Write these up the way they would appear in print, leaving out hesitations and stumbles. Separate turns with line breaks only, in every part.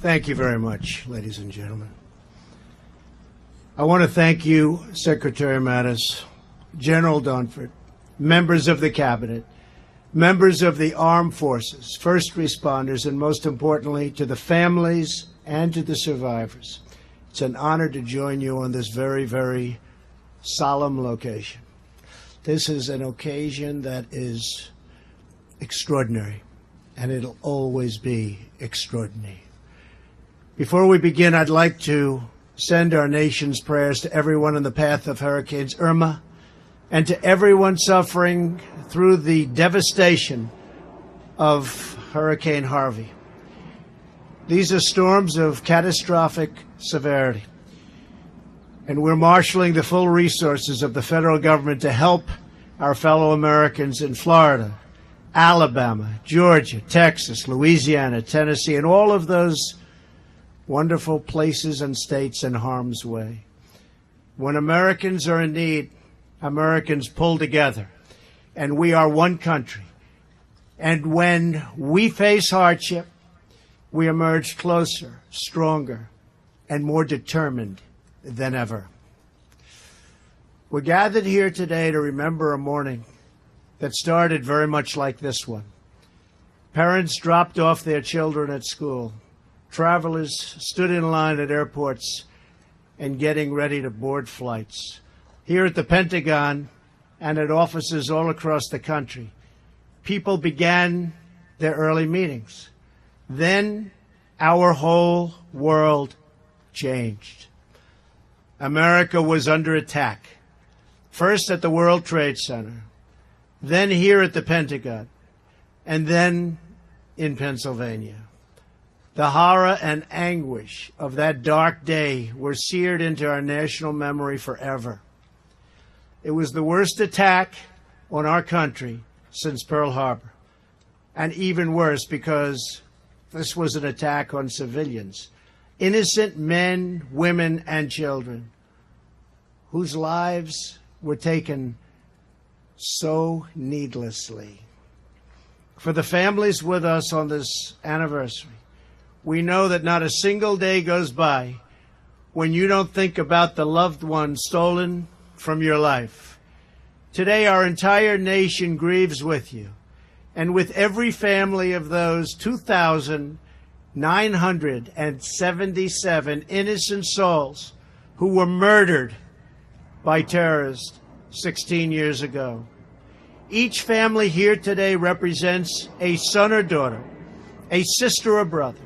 Thank you very much, ladies and gentlemen. I want to thank you, Secretary Mattis, General Dunford, members of the Cabinet, members of the armed forces, first responders, and most importantly, to the families and to the survivors. It's an honor to join you on this very, very solemn location. This is an occasion that is extraordinary, and it'll always be extraordinary. Before we begin, I'd like to send our nation's prayers to everyone in the path of Hurricanes Irma and to everyone suffering through the devastation of Hurricane Harvey. These are storms of catastrophic severity, and we're marshaling the full resources of the federal government to help our fellow Americans in Florida, Alabama, Georgia, Texas, Louisiana, Tennessee, and all of those wonderful places and states in harm's way. When Americans are in need, Americans pull together, and we are one country. And when we face hardship, we emerge closer, stronger, and more determined than ever. We're gathered here today to remember a morning that started very much like this one. Parents dropped off their children at school. Travelers stood in line at airports and getting ready to board flights. Here at the Pentagon and at offices all across the country, people began their early meetings. Then our whole world changed. America was under attack, first at the World Trade Center, then here at the Pentagon, and then in Pennsylvania. The horror and anguish of that dark day were seared into our national memory forever. It was the worst attack on our country since Pearl Harbor, and even worse because this was an attack on civilians, innocent men, women, and children whose lives were taken so needlessly. For the families with us on this anniversary, we know that not a single day goes by when you don't think about the loved one stolen from your life. Today, our entire nation grieves with you, and with every family of those 2,977 innocent souls who were murdered by terrorists 16 years ago. Each family here today represents a son or daughter, a sister or brother,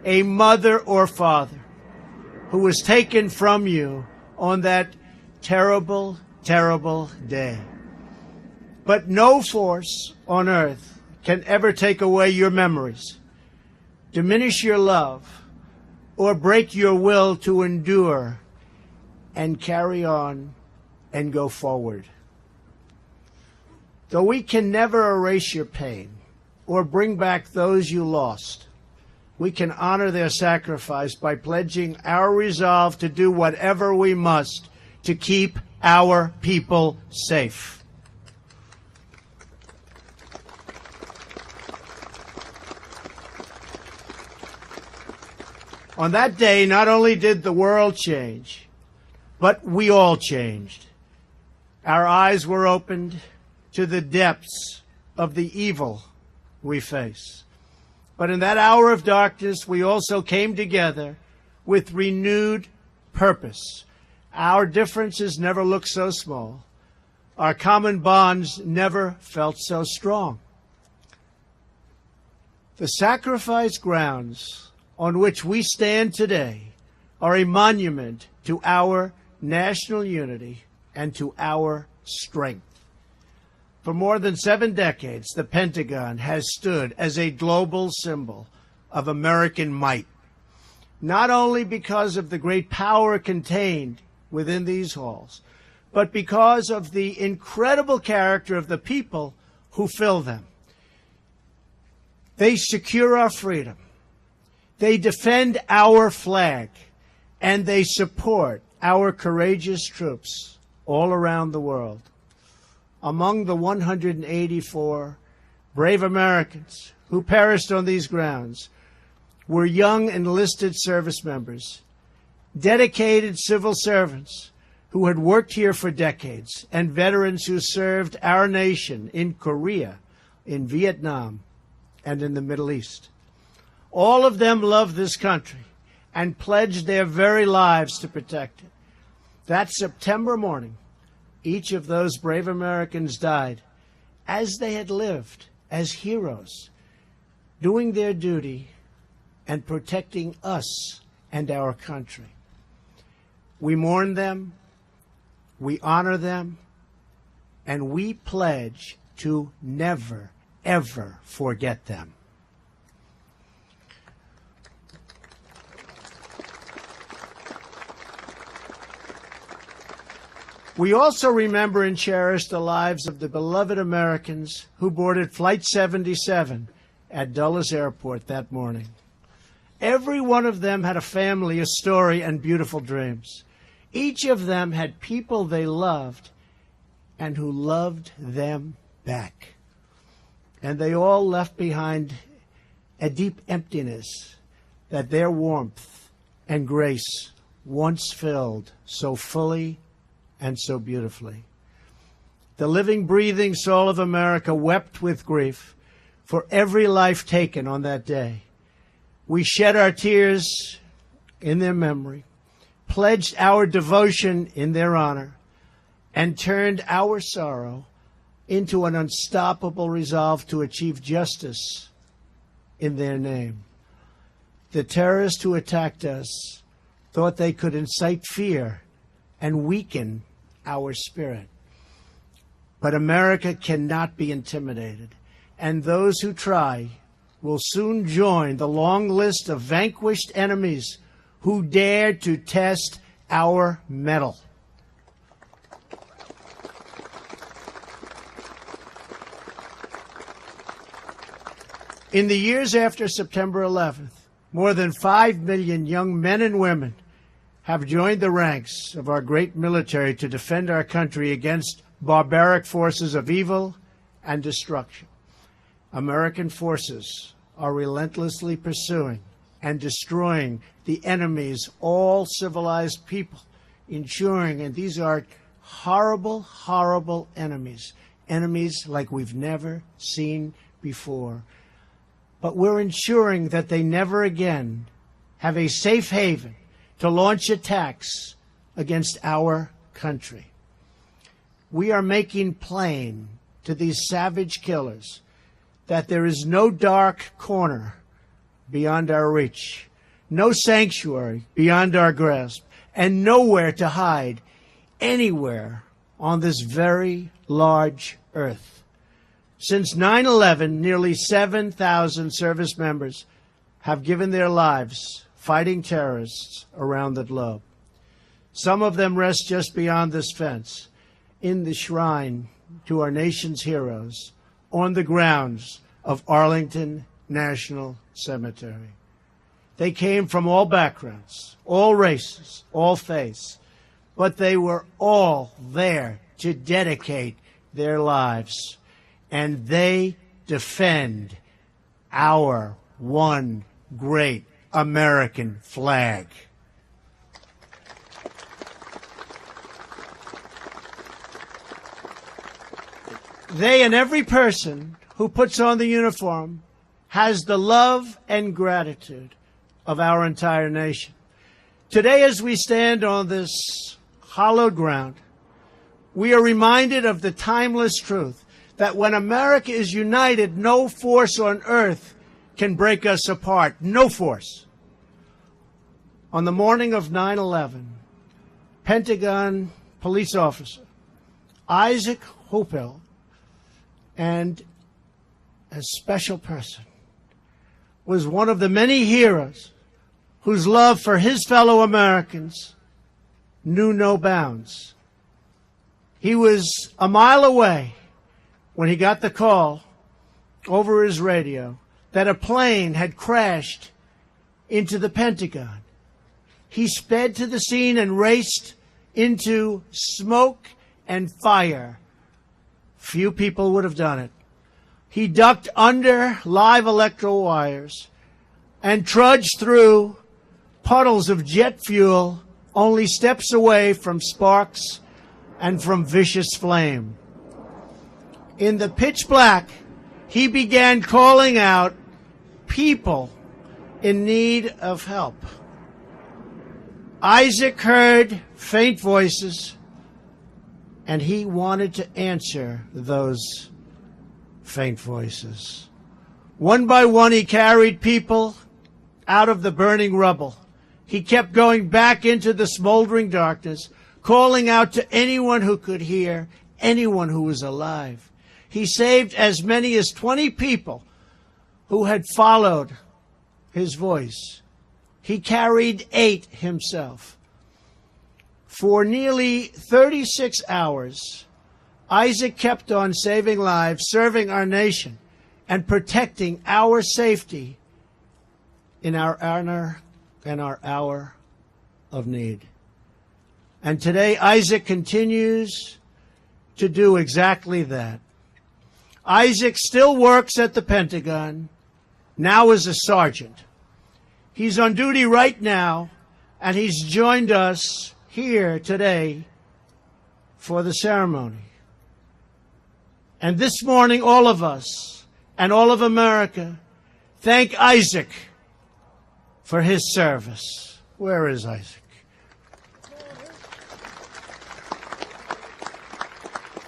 a mother or father who was taken from you on that terrible, terrible day. But no force on earth can ever take away your memories, diminish your love, or break your will to endure and carry on and go forward. Though we can never erase your pain or bring back those you lost, we can honor their sacrifice by pledging our resolve to do whatever we must to keep our people safe. On that day, not only did the world change, but we all changed. Our eyes were opened to the depths of the evil we face. But in that hour of darkness, we also came together with renewed purpose. Our differences never looked so small. Our common bonds never felt so strong. The sacrifice grounds on which we stand today are a monument to our national unity and to our strength. For more than 7 decades, the Pentagon has stood as a global symbol of American might, not only because of the great power contained within these halls, but because of the incredible character of the people who fill them. They secure our freedom, they defend our flag, and they support our courageous troops all around the world. Among the 184 brave Americans who perished on these grounds were young enlisted service members, dedicated civil servants who had worked here for decades, and veterans who served our nation in Korea, in Vietnam, and in the Middle East. All of them loved this country and pledged their very lives to protect it. That September morning, each of those brave Americans died as they had lived, as heroes, doing their duty and protecting us and our country. We mourn them, we honor them, and we pledge to never, ever forget them. We also remember and cherish the lives of the beloved Americans who boarded Flight 77 at Dulles Airport that morning. Every one of them had a family, a story, and beautiful dreams. Each of them had people they loved and who loved them back. And they all left behind a deep emptiness that their warmth and grace once filled so fully and so beautifully. The living, breathing soul of America wept with grief for every life taken on that day. We shed our tears in their memory, pledged our devotion in their honor, and turned our sorrow into an unstoppable resolve to achieve justice in their name. The terrorists who attacked us thought they could incite fear and weaken our spirit. But America cannot be intimidated, and those who try will soon join the long list of vanquished enemies who dared to test our mettle. In the years after September 11th, more than 5 million young men and women have joined the ranks of our great military to defend our country against barbaric forces of evil and destruction. American forces are relentlessly pursuing and destroying the enemy's all civilized people, ensuring, and these are horrible, horrible enemies, enemies like we've never seen before. But we're ensuring that they never again have a safe haven to launch attacks against our country. We are making plain to these savage killers that there is no dark corner beyond our reach, no sanctuary beyond our grasp, and nowhere to hide anywhere on this very large earth. Since 9/11, nearly 7,000 service members have given their lives fighting terrorists around the globe. Some of them rest just beyond this fence, in the shrine to our nation's heroes, on the grounds of Arlington National Cemetery. They came from all backgrounds, all races, all faiths, but they were all there to dedicate their lives, and they defend our one great American flag. They and every person who puts on the uniform has the love and gratitude of our entire nation. Today, as we stand on this hallowed ground, we are reminded of the timeless truth that when America is united, no force on earth can break us apart. No force. On the morning of 9/11, Pentagon police officer Isaac Hopel and a special person was one of the many heroes whose love for his fellow Americans knew no bounds. He was a mile away when he got the call over his radio that a plane had crashed into the Pentagon. He sped to the scene and raced into smoke and fire. Few people would have done it. He ducked under live electrical wires and trudged through puddles of jet fuel, only steps away from sparks and from vicious flame. In the pitch black, he began calling out people in need of help. Isaac heard faint voices, and he wanted to answer those faint voices. One by one, he carried people out of the burning rubble. He kept going back into the smoldering darkness, calling out to anyone who could hear, anyone who was alive. He saved as many as 20 people who had followed his voice. He carried 8 himself. For nearly 36 hours, Isaac kept on saving lives, serving our nation, and protecting our safety in our honor and our hour of need. And today, Isaac continues to do exactly that. Isaac still works at the Pentagon, now as a sergeant. He's on duty right now, and he's joined us here today for the ceremony. And this morning, all of us and all of America thank Isaac for his service. Where is Isaac?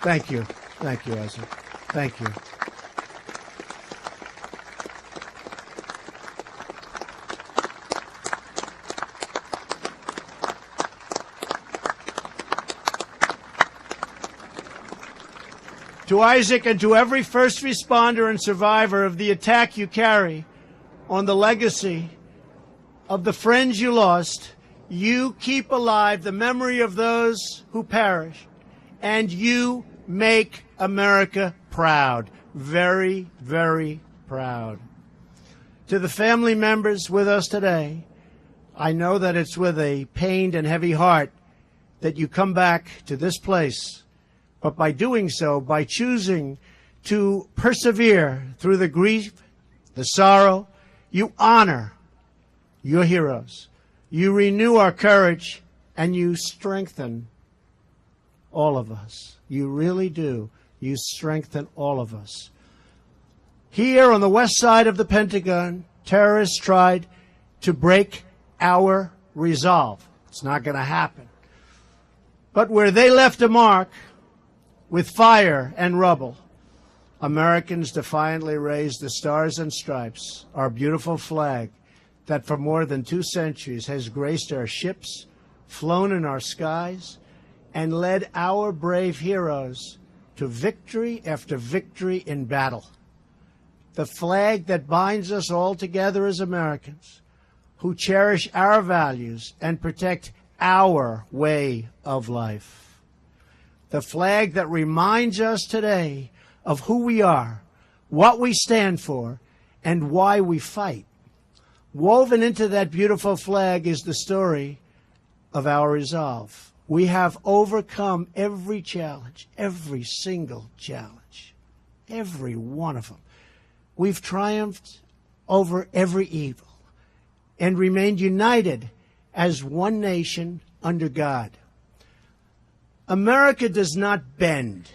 Thank you. Thank you, Isaac. Thank you. To Isaac and to every first responder and survivor of the attack you carry on the legacy of the friends you lost, you keep alive the memory of those who perished, and you make America proud. Very, very proud. To the family members with us today, I know that it's with a pained and heavy heart that you come back to this place. But by doing so, by choosing to persevere through the grief, the sorrow, you honor your heroes. You renew our courage, and you strengthen all of us. You really do. You strengthen all of us. Here on the west side of the Pentagon, terrorists tried to break our resolve. It's not going to happen. But where they left a mark, with fire and rubble, Americans defiantly raised the Stars and Stripes, our beautiful flag that for more than 2 centuries has graced our ships, flown in our skies, and led our brave heroes to victory after victory in battle. The flag that binds us all together as Americans, who cherish our values and protect our way of life. The flag that reminds us today of who we are, what we stand for, and why we fight. Woven into that beautiful flag is the story of our resolve. We have overcome every challenge, every single challenge, every one of them. We've triumphed over every evil and remained united as one nation under God. America does not bend.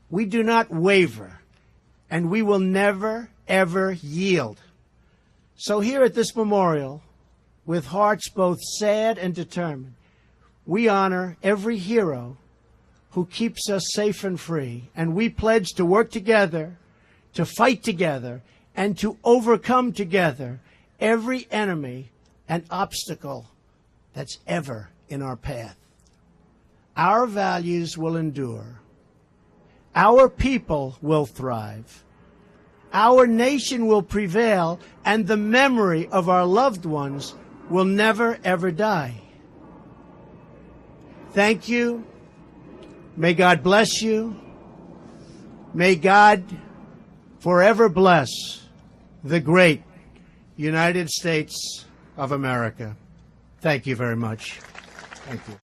We do not waver, and we will never, ever yield. So here at this memorial, with hearts both sad and determined, we honor every hero who keeps us safe and free, and we pledge to work together, to fight together, and to overcome together every enemy and obstacle that's ever in our path. Our values will endure. Our people will thrive. Our nation will prevail, and the memory of our loved ones will never, ever die. Thank you. May God bless you. May God forever bless the great United States of America. Thank you very much. Thank you.